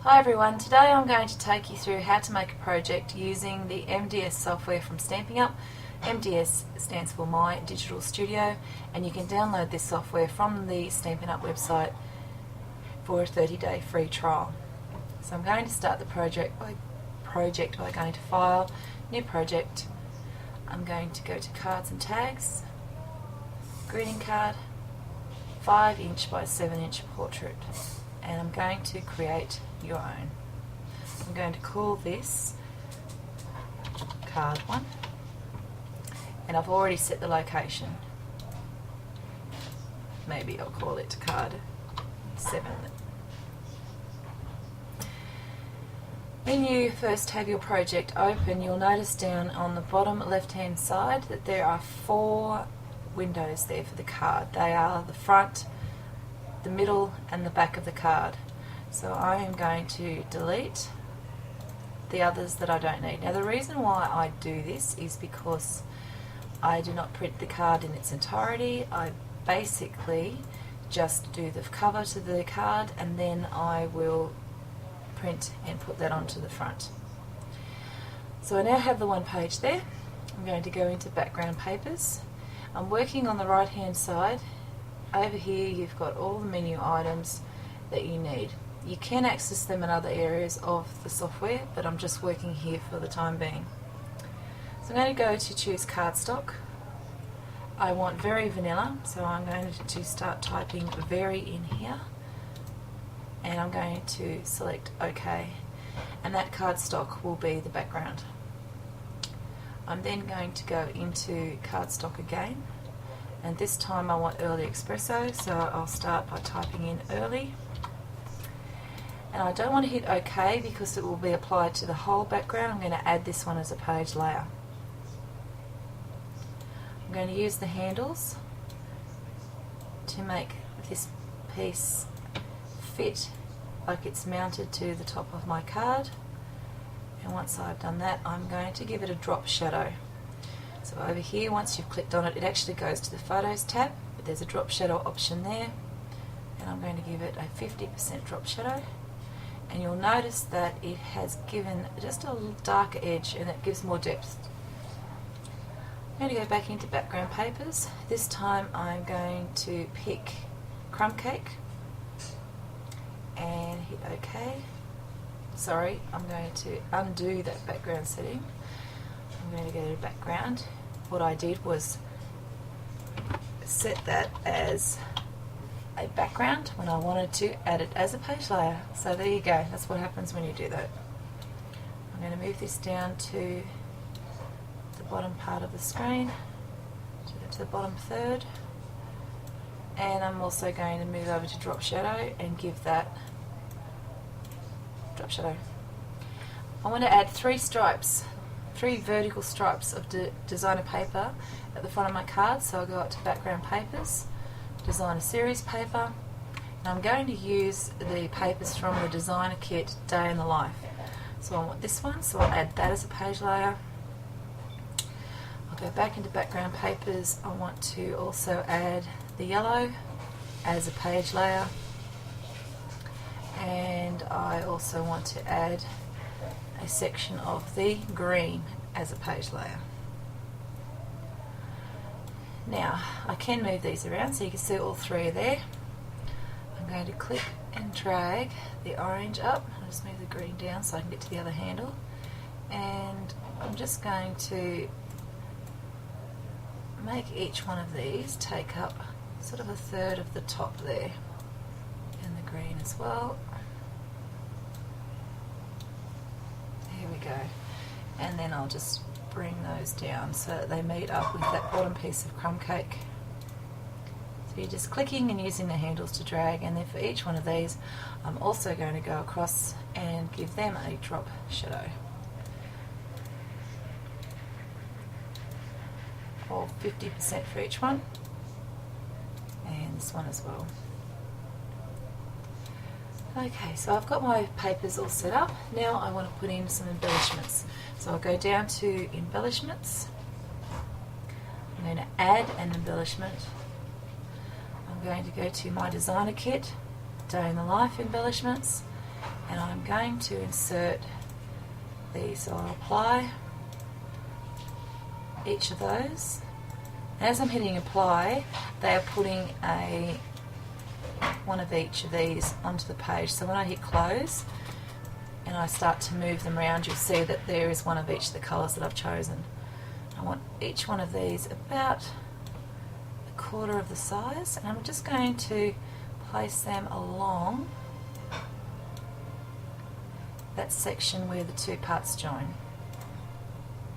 Hi everyone, today I'm going to take you through how to make a project using the MDS software from Stampin' Up. MDS stands for My Digital Studio, and you can download this software from the Stampin' Up website for a 30-day free trial. So I'm going to start the project by going to File, New Project. I'm going to go to Cards and Tags, Greeting Card, 5" by 7" portrait, and I'm going to create your own. I'm going to call this Card 1, and I've already set the location. Maybe I'll call it Card 7. When you first have your project open, you'll notice down on the bottom left hand side that there are 4 windows there for the card. They are the front, the middle and the back of the card. So I am going to delete the others that I don't need. Now the reason why I do this is because I do not print the card in its entirety. I basically just do the cover to the card and then I will print and put that onto the front. So I now have the one page there. I'm going to go into background papers. I'm working on the right hand side. Over here you've got all the menu items that you need. You can access them in other areas of the software, but I'm just working here for the time being. So I'm going to go to choose cardstock. I want very vanilla, so I'm going to start typing very in here, and I'm going to select OK, and that cardstock will be the background. I'm then going to go into cardstock again, and this time I want early espresso, so I'll start by typing in early. And I don't want to hit OK because it will be applied to the whole background. I'm going to add this one as a page layer. I'm going to use the handles to make this piece fit like it's mounted to the top of my card. And once I've done that, I'm going to give it a drop shadow. So over here, once you've clicked on it, it actually goes to the Photos tab, but there's a drop shadow option there. And I'm going to give it a 50% drop shadow. And you'll notice that it has given just a little darker edge, and that gives more depth. I'm going to go back into background papers. This time I'm going to pick Crumb Cake and hit OK. Sorry, I'm going to undo that background setting. I'm going to go to background. What I did was set that as a background when I wanted to add it as a page layer. So there you go, that's what happens when you do that. I'm going to move this down to the bottom part of the screen, to the bottom third, and I'm also going to move over to drop shadow and give that drop shadow. I want to add 3 stripes, 3 vertical stripes of designer paper at the front of my card, so I'll go up to background papers, designer series paper, and I'm going to use the papers from the designer kit Day in the Life. So I want this one, so I'll add that as a page layer. I'll go back into background papers. I want to also add the yellow as a page layer, and I also want to add a section of the green as a page layer. Now, I can move these around so you can see all 3 are there. I'm going to click and drag the orange up. I'll just move the green down so I can get to the other handle. And I'm just going to make each one of these take up sort of a third of the top there. And the green as well. Here we go. And then I'll just bring those down so that they meet up with that bottom piece of crumb cake. So you're just clicking and using the handles to drag, and then for each one of these I'm also going to go across and give them a drop shadow. Or 50% for each one, and this one as well. Okay, so I've got my papers all set up. Now I want to put in some embellishments. So I'll go down to embellishments. I'm going to add an embellishment. I'm going to go to my designer kit, Day in the Life embellishments, and I'm going to insert these. So I'll apply each of those. As I'm hitting apply, they are putting one of each of these onto the page. So when I hit close and I start to move them around, you'll see that there is one of each of the colours that I've chosen. I want each one of these about a quarter of the size, and I'm just going to place them along that section where the two parts join.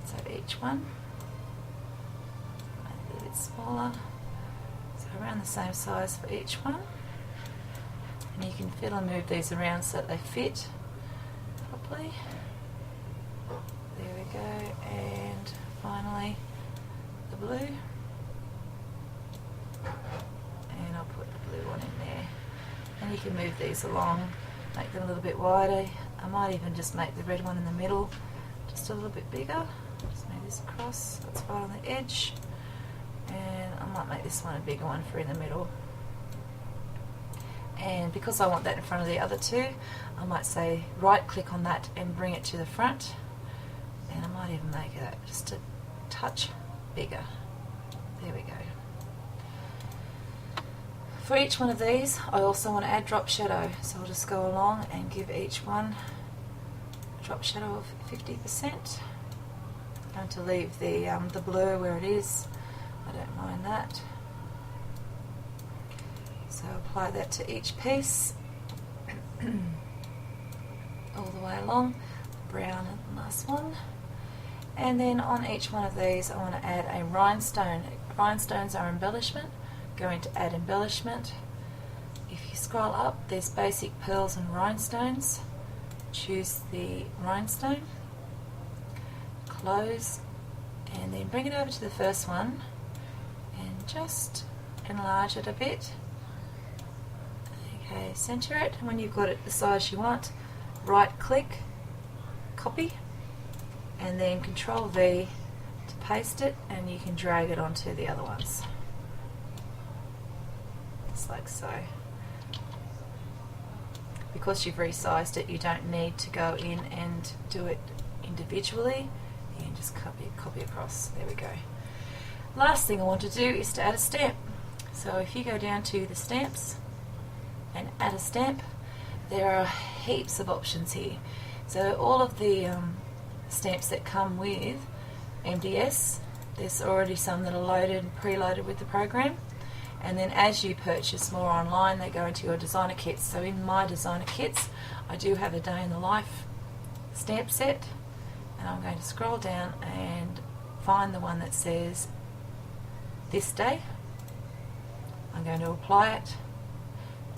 So each one, make it a bit smaller, so around the same size for each one. And you can fiddle and move these around so that they fit properly. There we go, and finally the blue. And I'll put the blue one in there. And you can move these along, make them a little bit wider. I might even just make the red one in the middle just a little bit bigger. Just move this across, that's right on the edge. And I might make this one a bigger one for in the middle. And because I want that in front of the other two, I might say right click on that and bring it to the front. And I might even make it just a touch bigger. There we go. For each one of these, I also want to add drop shadow, so I'll just go along and give each one a drop shadow of 50%. I'm going to leave the blur where it is. I don't mind that. So apply that to each piece, all the way along, brown and the last one. And then on each one of these, I want to add a rhinestone. Rhinestones are embellishment. Going to add embellishment. If you scroll up, there's basic pearls and rhinestones. Choose the rhinestone, close, and then bring it over to the first one and just enlarge it a bit. Okay, center it, and when you've got it the size you want, right click, copy, and then Control V to paste it, and you can drag it onto the other ones. Like so. Because you've resized it, you don't need to go in and do it individually. You can just copy across. There we go. Last thing I want to do is to add a stamp. So if you go down to the stamps and add a stamp, there are heaps of options here. So all of the stamps that come with MDS, there's already some that are loaded and preloaded with the program. And then as you purchase more online, they go into your designer kits. So in my designer kits, I do have a day in the life stamp set, and I'm going to scroll down and find the one that says this day. I'm going to apply it,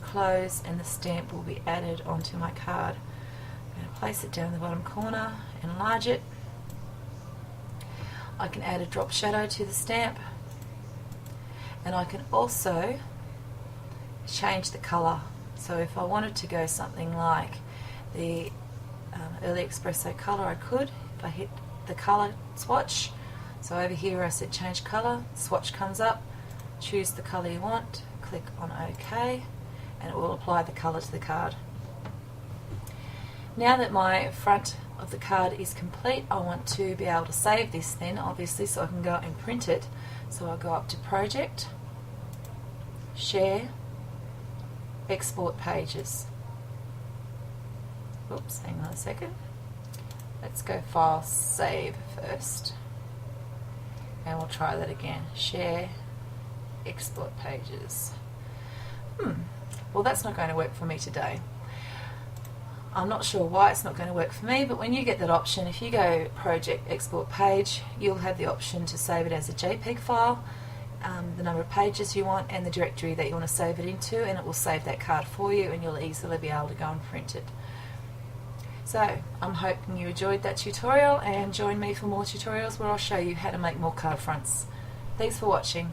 close, and the stamp will be added onto my card. I'm going to place it down in the bottom corner, enlarge it. I can add a drop shadow to the stamp. And I can also change the colour. So if I wanted to go something like the early espresso colour, I could. If I hit the colour swatch, so over here I said change colour, swatch comes up, choose the colour you want, click on OK, and it will apply the colour to the card. Now that my front of the card is complete, I want to be able to save this then, obviously, so I can go and print it. So I'll go up to Project, Share, Export Pages. Oops, hang on a second. Let's go File, Save first. And we'll try that again. Share, Export Pages. Well, that's not going to work for me today. I'm not sure why it's not going to work for me, but when you get that option, if you go Project Export Page, you'll have the option to save it as a JPEG file, the number of pages you want, and the directory that you want to save it into, and it will save that card for you, and you'll easily be able to go and print it. So I'm hoping you enjoyed that tutorial, and join me for more tutorials where I'll show you how to make more card fronts. Thanks for watching.